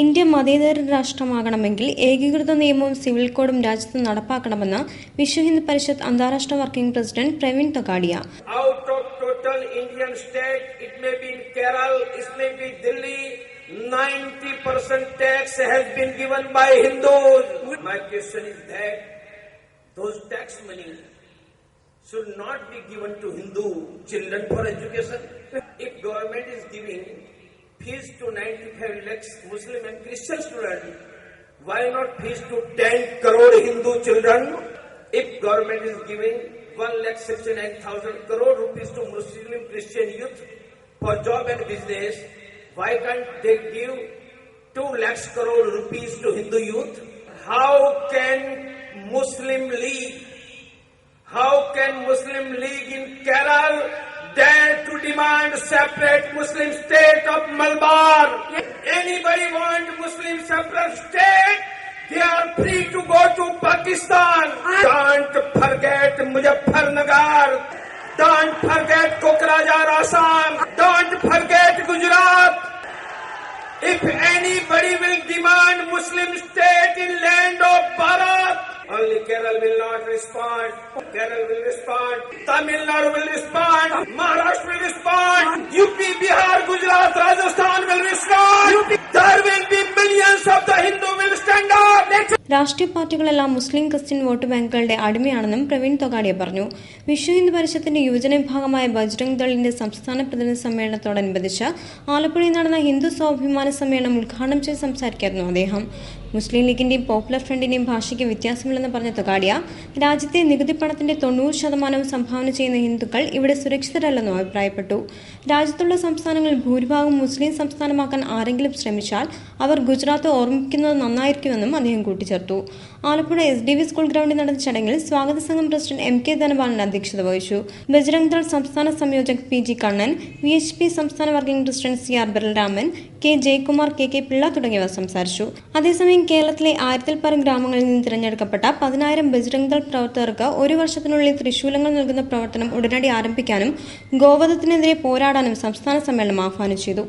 India മതേതര രാഷ്ട്രമാകണമെങ്കിൽ ഏകീകൃത നിയമവും സിവിൽ കോഡും രാജ്യത്ത് നടപ്പാക്കണമെന്ന് വിശ്വ ഹിന്ദു പരിഷത്ത് അന്താരാഷ്ട്ര working president Praveen Togadia. Out of total Indian state, it may be in Kerala, it may be Delhi, 90% tax has been given by Hindus. My question is that those tax money should not be given to Hindu children for education. If government is giving fees to 95 lakhs Muslim and Christian students, why not fees to 10 crore Hindu children? If government is giving 1,69,000 crore rupees to Muslim Christian youth for job and business, why can't they give 2 lakhs crore rupees to Hindu youth? How can Muslim League in Kerala dare to demand separate Muslim state of Malabar? Anybody want Muslim separate state? They are free to go to Pakistan. Don't forget Muzaffarnagar. Don't forget Kokrajhar, Assam. Don't forget Gujarat. If anybody will demand Muslim state in land of Bharat, only Kerala will not respond. Kerala will respond. Tamil Nadu will respond. Maharashtra will respond. UP, Bihar, Gujarat, Rajasthan will respond. There will be millions of the Hindu will stand up. രാഷ്ട്രീയ പാർട്ടികളെല്ലാം Muslim Christian vote ബാങ്കുകളുടെ അടിമയാണെന്നും പ്രവീൺ തൊഗാഡിയ പറഞ്ഞു. വിശ്വ ഹിന്ദു പരിഷത്തിന്റെ യുവജന വിഭാഗമായ ബജ്രംഗ് ദളിന്റെ സംസ്ഥാന പ്രതിനിധി സമ്മേളനത്തോടനുബന്ധിച്ച് ആലപ്പുഴയിൽ നടന്ന ഹിന്ദു സ്വാഭിമാന സമ്മേളനം ഉദ്ഘാടനം ചെയ്ത് സംസാരിക്കായിരുന്നു അദ്ദേഹം. മുസ്ലിം ലീഗിന്റെയും പോപ്പുലർ ഫ്രണ്ടിന്റെയും ഭാഷയ്ക്ക് വ്യത്യാസമില്ലെന്ന് പറഞ്ഞ തൊഗാഡിയ രാജ്യത്തെ നികുതി പണത്തിന്റെ 90% സംഭാവന ചെയ്യുന്ന ഹിന്ദുക്കൾ ഇവിടെ സുരക്ഷിതരല്ലെന്നും അഭിപ്രായപ്പെട്ടു. രാജ്യത്തുള്ള സംസ്ഥാനങ്ങളിൽ ഭൂരിഭാഗം മുസ്ലിം സംസ്ഥാനമാക്കാൻ ആരെങ്കിലും ശ്രമിച്ചാൽ അവർ ഗുജറാത്ത് ഓർമ്മിക്കുന്നത് നന്നായിരിക്കുമെന്നും അദ്ദേഹം കൂട്ടിച്ചേർത്തു. ആലപ്പുഴ SDV സ്കൂൾ ഗ്രൗണ്ടിൽ നടന്ന ചടങ്ങിൽ സ്വാഗത സംഘം പ്രസിഡന്റ് MK ധനപാലൻ അധ്യക്ഷത വഹിച്ചു. ബജ്രംഗ് ദൾ സംസ്ഥാന സംയോജക് PG കണ്ണൻ, VHP സംസ്ഥാന working president CR Balaraman, K Jayakumar, KK Pillai തുടങ്ങിയവർ സംസാരിച്ചു. അതേസമയം കേരളത്തിലെ 1000-ൽ പരം ഗ്രാമങ്ങളിൽ നിന്ന് തിരഞ്ഞെടുക്കപ്പെട്ട 10,000 ബജ്രംഗ് ദൾ പ്രവർത്തകർക്ക് 1 വർഷത്തിനുള്ളിൽ തൃശൂലങ്ങൾ നൽകുന്ന പ്രവർത്തനം ഉടനടി ആരംഭിക്കാനും ഗോവധത്തിനെതിരെ പോരാടാനും സംസ്ഥാന സമ്മേളനം ആഹ്വാനം ചെയ്തു.